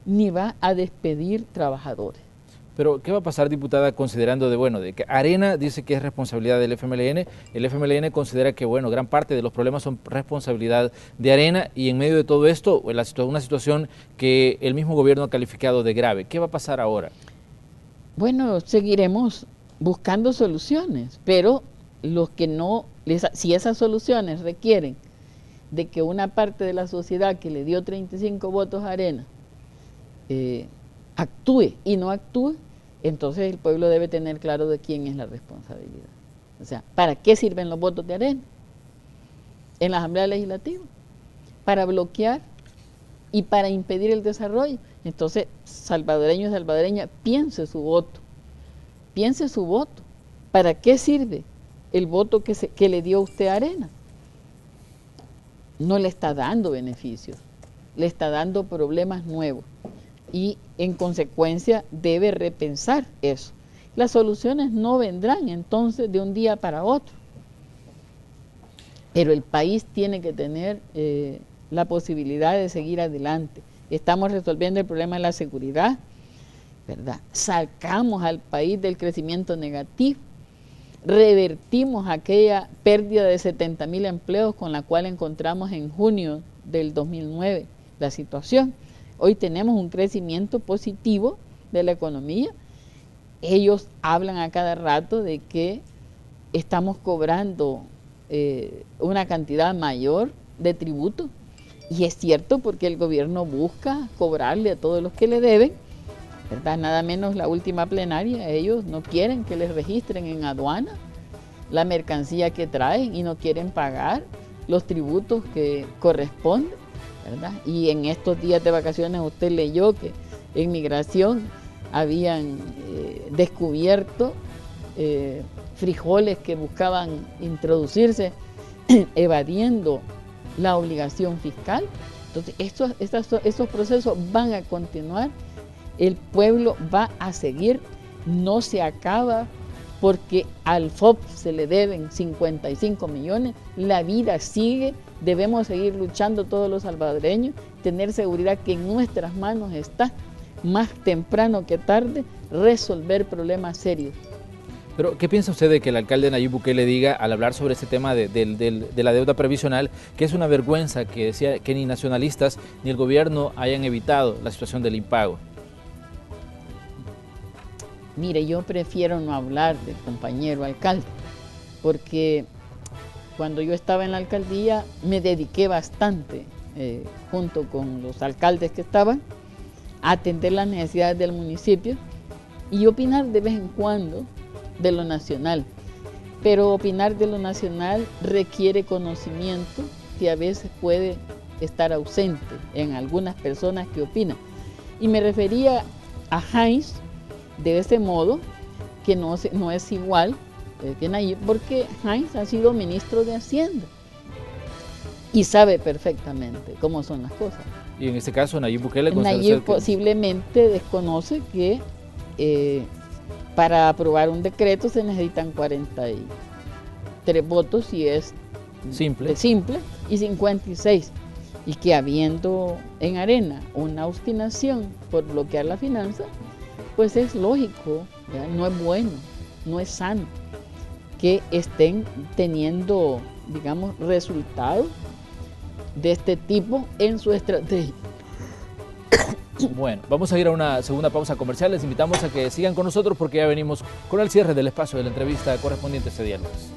C: ni va a despedir trabajadores.
A: Pero, ¿qué va a pasar, diputada, considerando de que Arena dice que es responsabilidad del FMLN, el FMLN considera que, gran parte de los problemas son responsabilidad de Arena y en medio de todo esto, una situación que el mismo gobierno ha calificado de grave? ¿Qué va a pasar ahora?
C: Bueno, seguiremos buscando soluciones, pero los que no, si esas soluciones requieren de que una parte de la sociedad que le dio 35 votos a Arena actúe y no actúe, entonces el pueblo debe tener claro de quién es la responsabilidad. O sea, ¿para qué sirven los votos de Arena en la Asamblea Legislativa? Para bloquear y para impedir el desarrollo. Entonces, salvadoreño y salvadoreña, piense su voto. Piense su voto. ¿Para qué sirve el voto que le dio usted a Arena? No le está dando beneficios, le está dando problemas nuevos y en consecuencia debe repensar eso. Las soluciones no vendrán entonces de un día para otro, pero el país tiene que tener la posibilidad de seguir adelante. Estamos resolviendo el problema de la seguridad, ¿verdad? Sacamos al país del crecimiento negativo, revertimos aquella pérdida de 70,000 empleos con la cual encontramos en junio del 2009 la situación. Hoy tenemos un crecimiento positivo de la economía. Ellos hablan a cada rato de que estamos cobrando una cantidad mayor de tributos, y es cierto porque el gobierno busca cobrarle a todos los que le deben, ¿verdad? Nada menos la última plenaria, ellos no quieren que les registren en aduana la mercancía que traen y no quieren pagar los tributos que corresponden, ¿verdad? Y en estos días de vacaciones usted leyó que en migración habían descubierto frijoles que buscaban introducirse evadiendo la obligación fiscal. Entonces esos procesos van a continuar, el pueblo va a seguir, no se acaba porque al FOP se le deben 55 millones, la vida sigue, debemos seguir luchando todos los salvadoreños, tener seguridad que en nuestras manos está, más temprano que tarde, resolver problemas serios.
A: Pero, ¿qué piensa usted de que el alcalde Nayib Bukele diga, al hablar sobre este tema de la deuda previsional, que es una vergüenza que decía que ni nacionalistas ni el gobierno hayan evitado la situación del impago?
C: Mire, yo prefiero no hablar del compañero alcalde, porque cuando yo estaba en la alcaldía me dediqué bastante, junto con los alcaldes que estaban, a atender las necesidades del municipio y opinar de vez en cuando de lo nacional. Pero opinar de lo nacional requiere conocimiento que a veces puede estar ausente en algunas personas que opinan. Y me refería a Heinz de ese modo, que no es igual que Nayib, porque Heinz ha sido ministro de Hacienda y sabe perfectamente cómo son las cosas.
A: Y en este caso Nayib Bukele...
C: Nayib posiblemente desconoce que para aprobar un decreto se necesitan 43 votos si es simple y 56, y que habiendo en Arena una obstinación por bloquear la finanza, pues es lógico, ¿verdad? No es bueno, no es sano que estén teniendo, digamos, resultados de este tipo en su estrategia.
A: Bueno, vamos a ir a una segunda pausa comercial. Les invitamos a que sigan con nosotros porque ya venimos con el cierre del espacio de la entrevista correspondiente este día lunes.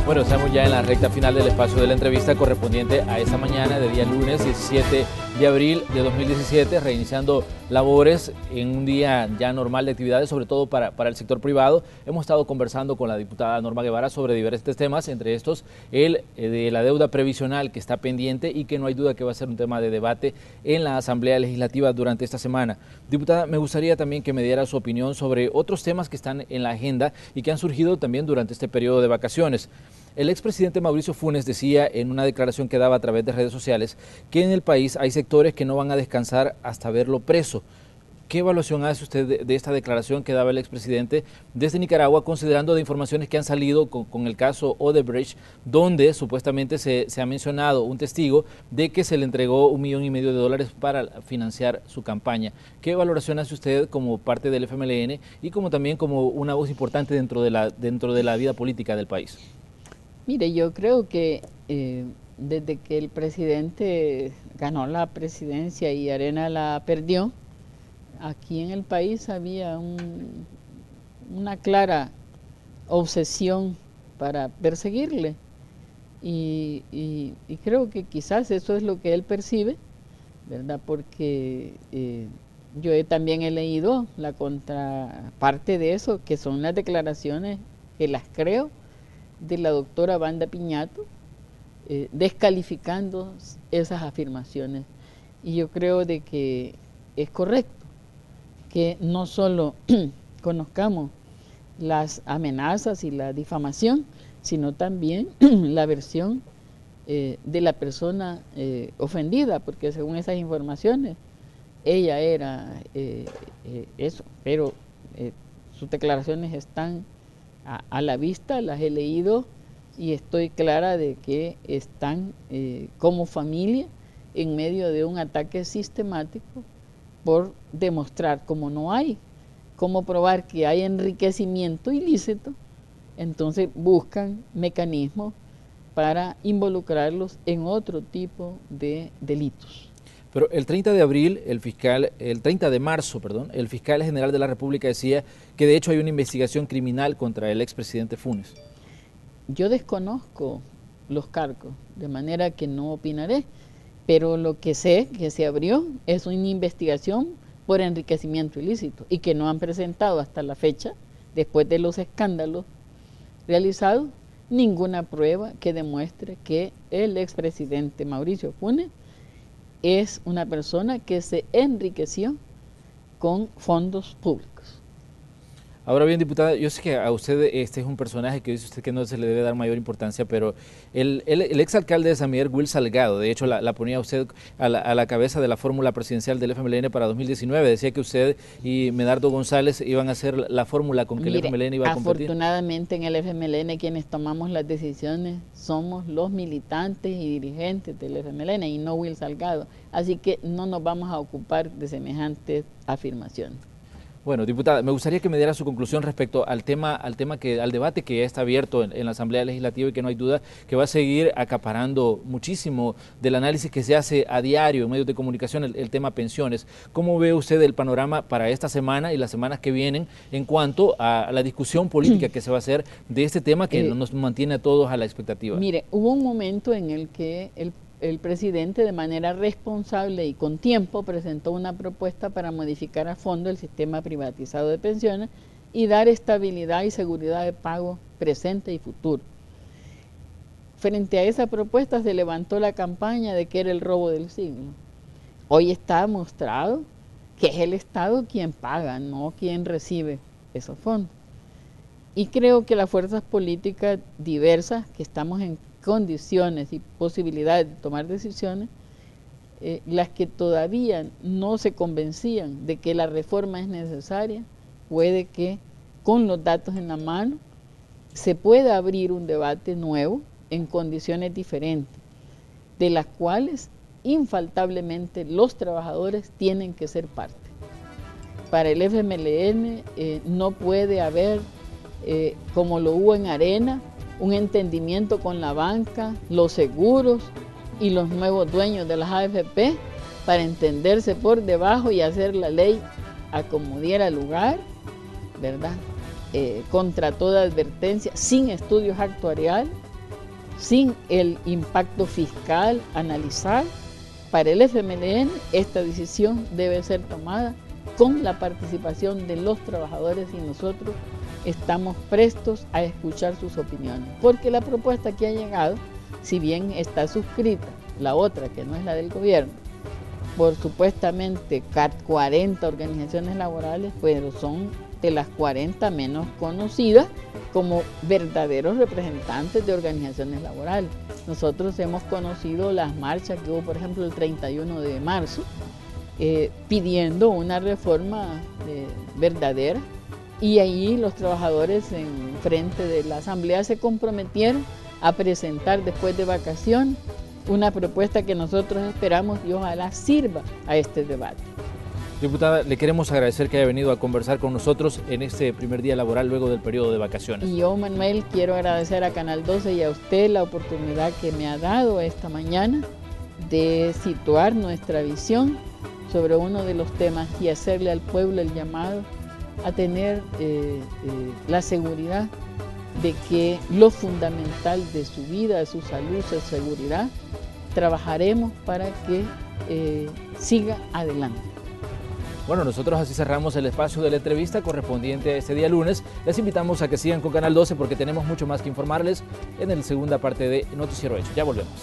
A: Bueno, estamos ya en la recta final del espacio de la entrevista correspondiente a esta mañana de día lunes 17 de abril de 2017, reiniciando labores en un día ya normal de actividades, sobre todo para el sector privado. Hemos estado conversando con la diputada Norma Guevara sobre diferentes temas, entre estos el de la deuda previsional que está pendiente y que no hay duda que va a ser un tema de debate en la Asamblea Legislativa durante esta semana. Diputada, me gustaría también que me diera su opinión sobre otros temas que están en la agenda y que han surgido también durante este periodo de vacaciones. El expresidente Mauricio Funes decía en una declaración que daba a través de redes sociales que en el país hay sectores que no van a descansar hasta verlo preso. ¿Qué evaluación hace usted de esta declaración que daba el expresidente desde Nicaragua, considerando de informaciones que han salido con el caso Odebrecht, donde supuestamente se ha mencionado un testigo de que se le entregó $1,5 millones para financiar su campaña? ¿Qué valoración hace usted como parte del FMLN y como también como una voz importante dentro de la vida política del país?
C: Mire, yo creo que desde que el presidente ganó la presidencia y Arena la perdió, aquí en el país había una clara obsesión para perseguirle y creo que quizás eso es lo que él percibe, ¿verdad? Porque yo también he leído la contraparte de eso, que son las declaraciones, que las creo, de la doctora Wanda Piñato, descalificando esas afirmaciones. Y yo creo de que es correcto que no solo conozcamos las amenazas y la difamación, sino también la versión de la persona ofendida, porque según esas informaciones ella era eso, pero sus declaraciones están a la vista, las he leído y estoy clara de que están como familia en medio de un ataque sistemático por demostrar cómo no hay, cómo probar que hay enriquecimiento ilícito. Entonces buscan mecanismos para involucrarlos en otro tipo de delitos.
A: Pero el 30 de marzo, el fiscal general de la República decía que de hecho hay una investigación criminal contra el expresidente Funes.
C: Yo desconozco los cargos, de manera que no opinaré, pero lo que sé que se abrió es una investigación por enriquecimiento ilícito y que no han presentado hasta la fecha, después de los escándalos realizados, ninguna prueba que demuestre que el expresidente Mauricio Funes es una persona que se enriqueció con fondos públicos.
A: Ahora bien, diputada, yo sé que a usted este es un personaje que dice usted que no se le debe dar mayor importancia, pero el exalcalde de San Miguel, Will Salgado, de hecho la ponía usted a la cabeza de la fórmula presidencial del FMLN para 2019. Decía que usted y Medardo González iban a hacer la fórmula con que el FMLN iba a competir.
C: Afortunadamente en el FMLN quienes tomamos las decisiones somos los militantes y dirigentes del FMLN y no Will Salgado. Así que no nos vamos a ocupar de semejantes afirmaciones.
A: Bueno, diputada, me gustaría que me diera su conclusión respecto al debate que ya está abierto en la Asamblea Legislativa y que no hay duda que va a seguir acaparando muchísimo del análisis que se hace a diario en medios de comunicación, el tema pensiones. ¿Cómo ve usted el panorama para esta semana y las semanas que vienen en cuanto a la discusión política que se va a hacer de este tema que nos mantiene a todos a la expectativa?
C: Mire, hubo un momento en el que el presidente de manera responsable y con tiempo presentó una propuesta para modificar a fondo el sistema privatizado de pensiones y dar estabilidad y seguridad de pago presente y futuro. Frente a esa propuesta se levantó la campaña de que era el robo del siglo. Hoy está mostrado que es el Estado quien paga, no quien recibe esos fondos. Y creo que las fuerzas políticas diversas que estamos en condiciones y posibilidades de tomar decisiones, las que todavía no se convencían de que la reforma es necesaria, puede que con los datos en la mano se pueda abrir un debate nuevo en condiciones diferentes, de las cuales infaltablemente los trabajadores tienen que ser parte. Para el FMLN no puede haber, como lo hubo en Arena, un entendimiento con la banca, los seguros y los nuevos dueños de las AFP para entenderse por debajo y hacer la ley a como diera lugar, ¿verdad? Contra toda advertencia, sin estudios actuariales, sin el impacto fiscal, analizar. Para el FMLN esta decisión debe ser tomada con la participación de los trabajadores y nosotros estamos prestos a escuchar sus opiniones, porque la propuesta que ha llegado, si bien está suscrita, la otra que no es la del gobierno, por supuestamente 40 organizaciones laborales, pero son de las 40 menos conocidas como verdaderos representantes de organizaciones laborales. Nosotros hemos conocido las marchas que hubo, por ejemplo, el 31 de marzo, pidiendo una reforma verdadera, y ahí los trabajadores en frente de la Asamblea se comprometieron a presentar después de vacaciones una propuesta que nosotros esperamos y ojalá sirva a este debate.
A: Diputada, le queremos agradecer que haya venido a conversar con nosotros en este primer día laboral luego del periodo de vacaciones.
C: Y yo, Manuel, quiero agradecer a Canal 12 y a usted la oportunidad que me ha dado esta mañana de situar nuestra visión sobre uno de los temas y hacerle al pueblo el llamado a tener la seguridad de que lo fundamental de su vida, de su salud, su seguridad, trabajaremos para que siga adelante.
A: Bueno, nosotros así cerramos el espacio de la entrevista correspondiente a este día lunes. Les invitamos a que sigan con Canal 12 porque tenemos mucho más que informarles en la segunda parte de Noticiero Hecho. Ya volvemos.